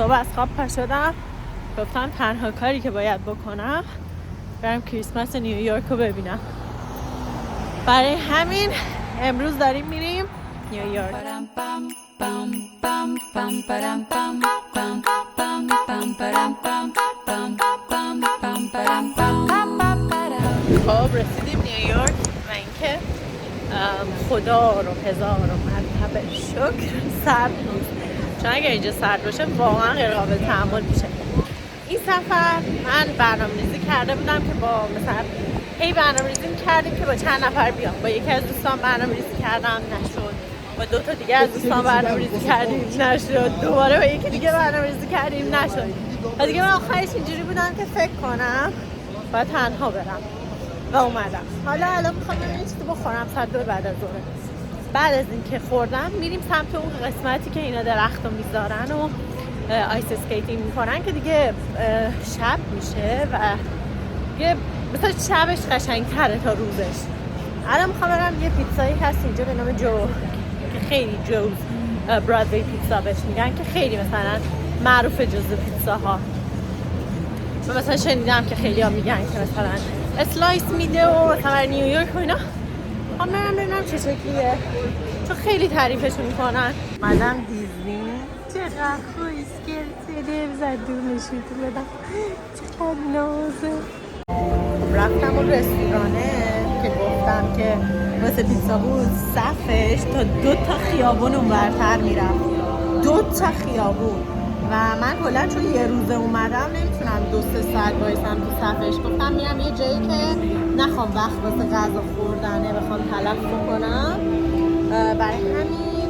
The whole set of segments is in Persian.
صبح از خواب پا شدم، گفتم تنها کاری که باید بکنم برم کریسمس نیویورک رو ببینم. برای همین امروز داریم میریم نیویورک. خب رسیدیم نیویورک و اینکه خدا رو هزار مرتبه شکر سرد نیست، چون اگر اینجا سرد باشه واقعا غیر قابل تحمل میشه. این سفر من برنامه‌ریزی کرده بودم که با مثلا برنامه‌ریزی کردیم که با چند نفر بیام. با یکی از دوستان برنامه‌ریزی کردم نشد، با دو تا دیگه از دوستان برنامه‌ریزی کردیم نشد، دوباره با یکی دیگه برنامه‌ریزی کردیم نشد. و دیگه من آخرش اینجوری بودم که فکر کنم باید تنها برم و اومدم. حالا الان میخوام یه چیزی بخورم ساعت 2 بعد از ظهر. بعد از اینکه خوردم میریم سمت اون قسمتی که اینا درختو میذارن و آیس اسکیتینگ میکنن که دیگه شب میشه و دیگه مثلا شبش قشنگتره تا روزش. الان میخوام برم یه پیتزایی هست اینجا به نام جو که خیلی جوز برادوی پیتزا بهش میگن که خیلی مثلا معروف جزو پیتزاها. من مثلا شنیدم که خیلی ها میگن که مثلا اسلایس میده و مثلا نیویورک و اینا. من ببینم چه شکلیه چون خیلی تعریفشون میکنن. مدام دیزنی چقدر خوش گرده بزد دور نشویتو بدم چقدر نازه. رفتم اون رستورانه که گفتم که واسه پیتزا بود صفش تا 2 تا خیابون اون برتر میرفت، 2 تا خیابون. و من کلا چون یه روزه اومدم نمیتونم 2-3 ساعت بایستم تو صفش. گفتم میرم یه جایی که نخوام وقت واسه غذا خوردنه بخوام تلف بکنم. برای همین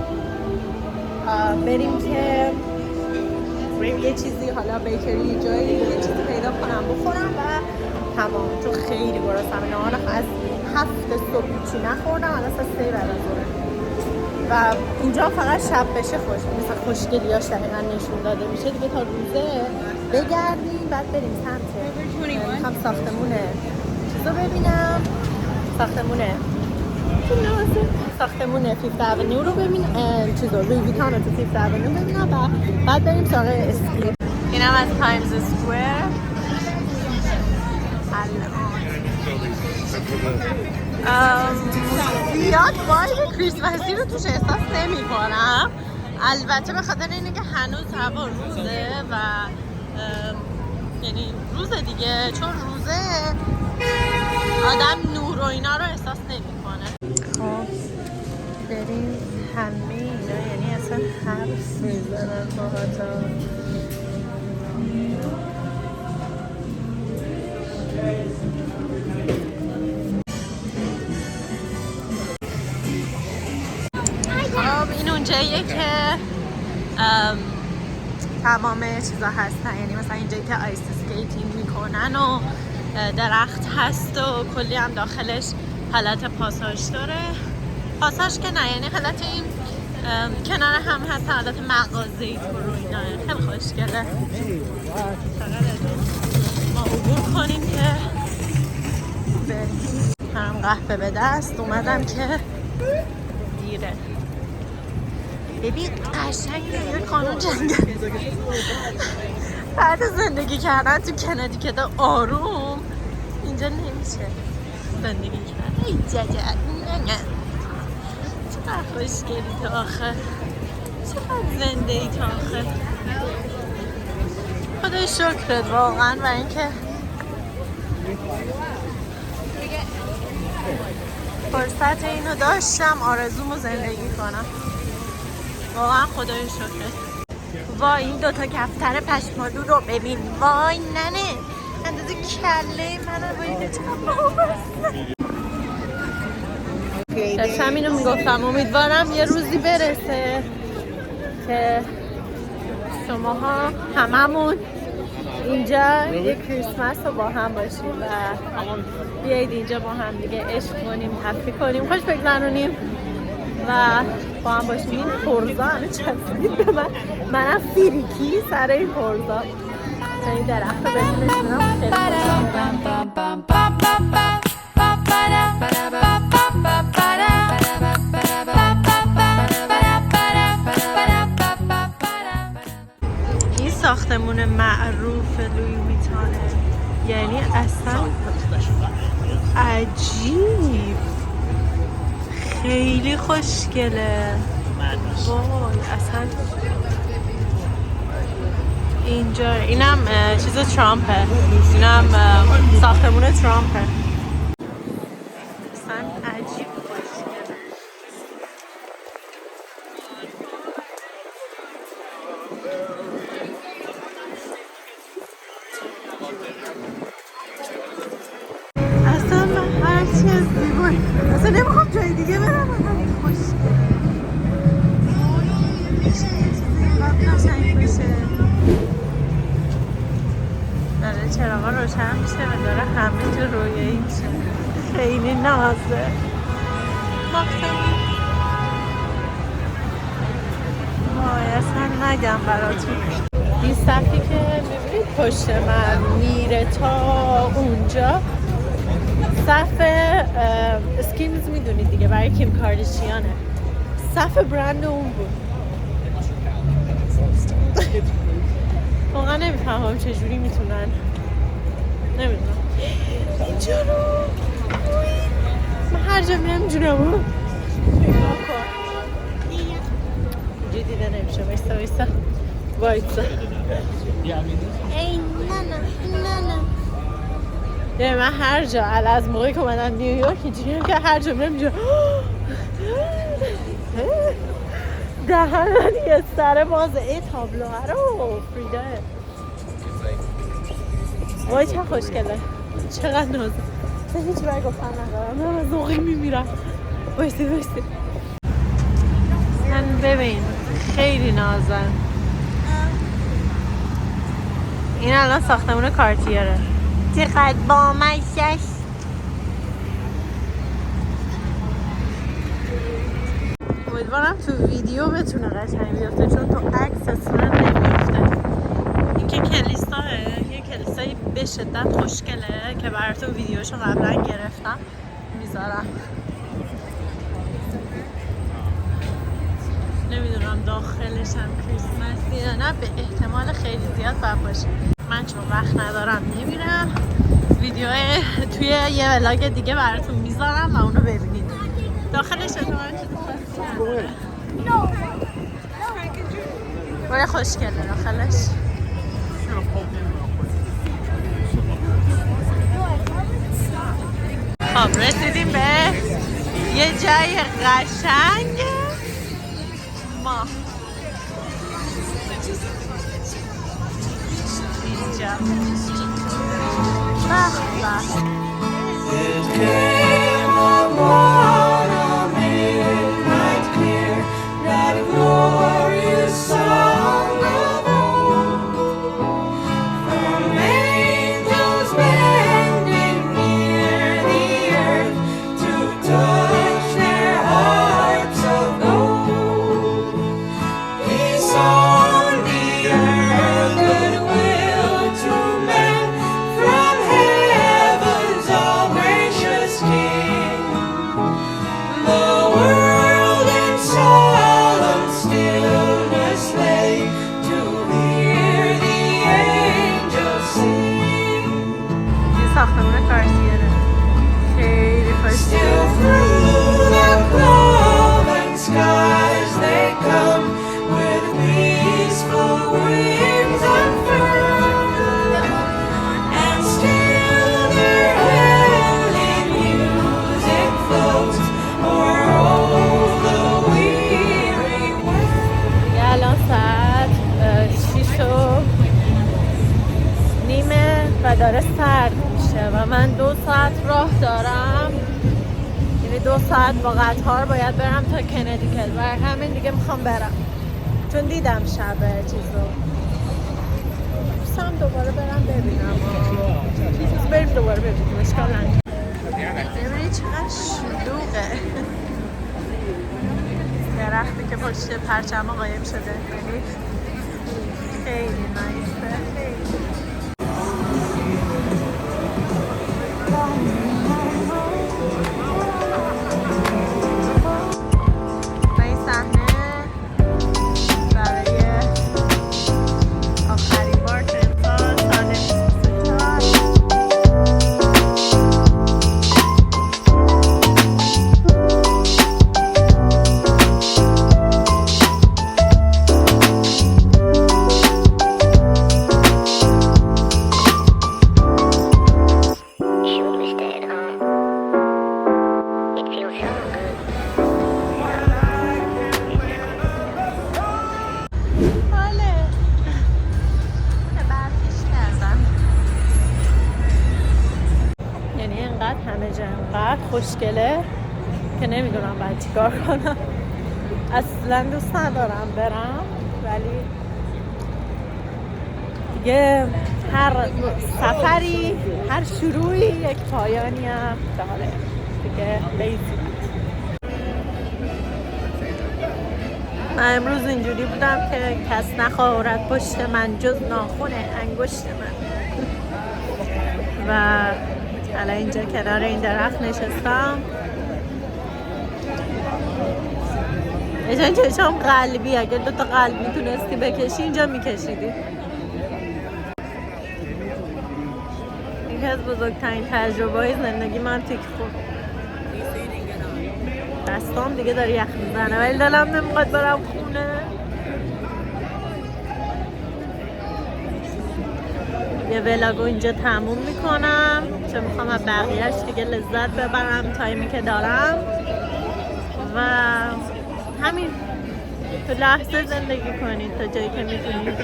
بریم که یه چیزی حالا بیکری جایی یه چیزی پیدا کنم بخورم و تمام. چون خیلی گرسنم، نهار از 7 صبح چی نخوردم، الان ساعت 3 بعد از ظهر و اینجا فقط شب بشه مثلا خوشگلیاش دقیقا نشون داده میشه دیگه. تا روزه بگردیم بعد بریم سمت میخوام ساختمونه چیزو ببینم، ساختمونه فیفت اونیو رو ببینم، چیزو لوی ویتان رو تو فیفت اونیو ببینم و بعد بریم سراغ اسکی. اینم از تایمز اسکوئر. زیاد وایب کریسمسی رو توش احساس نمی کنم، البته به خاطر اینه که هنوز هوا روزه و یعنی روزه دیگه، چون روزه آدم نور و اینا رو احساس نمی کنه. خب بریم همه اینا یعنی اصلا حرف میزنن باهاتا. این اونجاییه که تمام چیزا هستن، یعنی مثلا اینجایی که آیس اسکیتینگ میکنن و درخت هست و کلی هم داخلش حالت پاساژ داره. پاساژ که نه، یعنی حالت این کنار هم هست حالت مغازه‌ای تو رو اینا. خیلی خوشگله. ما عبور کنیم که بریم. هم قهوه به دست اومدم که دیره. ببین قشنگه یه قانون جنگل. بعد زندگی کردن تو کندیکت آروم اینجا نمیشه زندگی کردن. ای ججا نه چقدر خوشگلی تو آخه، چقدر زنده ای تو آخه. خدای شکرت واقعا و اینکه فرصت اینو داشتم آرزومو زندگی کنم. واقعا خدای شکرت. وای این 2 تا کفتر پشمالو رو ببین، وای ننه اندازه کله منو باید چقدر داشتم اینو میگفتم امیدوارم یه روزی برسه که شماها هممون اینجا یه کریسمس رو با هم باشیم و بیایید اینجا با هم دیگه عشق کنیم، تفریح کنیم، خوش بگذرونیم و با هم باشیم. این پرزا همه چسبید به منم فیریکی سر این پرزا. این درخت رو بهتون نشونم خیلی ساختمون معروف لوی ویتانه، یعنی اصلا عجیب، خیلی خوشگله. وای اصلا اینجا اینم چیز ترامپه، اینم ساختمون ترامپه. اصلا عجیب خوشگله. اصلا من هر چی از زیبایی اصلا نمیخوام جای دیگه برم، همین خوشگله. میشه یه چیزی اینقدر قشنگ بشه. داره چراغا روشن میشه و داره همه جا رویایی میشه. خیلی نازه. وای اصلا نگم براتون. این صفی که میبینید پشت من میره تا اونجا، صف اسکینز میدونید دیگه، برای کیم کارداشیانه. صف برند اون بود. واقعا نمیفهمم چجوری میتونن، نمیدونم. اینجا رو من هر جا میرم اینجوری بود. نگاه کن اینجا دیده نمیشه. وایسا ای نه من هر جا از موقعی که اومدم نیویورک اینجوری هم که هر جا میرم اینجا دهن یه سر بازه. ای تابلوها رو فریده وای چه خوشگله، چقدر نازه. اصلا هیچ برای گفتن ندارم، من از ذوقی میمیرم. بایستی من ببین خیلی نازن. این الان ساختمون کارتیره. چقدر با مشش. امیدوارم تو ویدیو بتونه قشنگ بیفته، چون تو عکس اصلا نمیفته. این که کلیساه، یه کلیسایی به شدت خوشگله که براتون ویدیوشو قبلا گرفتم میذارم. نمیدونم داخلش هم کریسمسی یا نه، به احتمال خیلی زیاد باید باشه. من چون وقت ندارم نمیرم. ویدیو توی یه ولاگ دیگه براتون میذارم و اونو ببینید. داخلش اتفاقا چیزی خاصی نداره. باید خوشگله داخلش. خب رسیدیم به یه جای قشنگ ما اینجا. ساختمون کارتیره خیلی خوشگله. الان ساعت 6:30 و داره سرد میشه و من 2 ساعت راه دارم، یعنی 2 ساعت با قطار باید برم تا کندیکت. برای همین دیگه میخوام برم چون دیدم شب چیزو. دوستم دوباره برم ببینم، بریم دوباره ببینیم، اشکال نداره. ببینید چقدر شلوغه. درختی که پشت پرچم قایم شده، یعنی خیلی نایسه. خیلی و این صحنه برای آخر خوشگله که نمیدونم باید چیکار کنم. اصلا دوست ندارم برم، ولی دیگه هر سفری، هر شروعی یک پایانی هم داره دیگه. بیزی من امروز اینجوری بودم که کس نخواهد پشت من جز ناخن انگشت من. و الان اینجا کنار این درخت نشستم. ایشان چشم قلبی، اگه 2 تا قلب میتونستی بکشی اینجا میکشیدی. یکی از بزرگترین تجربه های زندگی من تیک خورد. دستام دیگه داره یخ میزنه ولی دلم نمیخواد برم خونه. یه ولاگو اینجا تموم میکنم چون میخوام از بقیهش دیگه لذت ببرم تایمی که دارم و همین. تو لحظه زندگی کنید تا جایی که میتونید.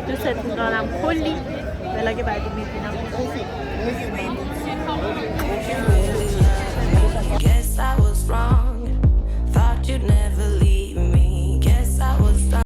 دوستتون دارم کلی. ولاگ بعدی میبینم. Guess I was wrong. Thought you'd never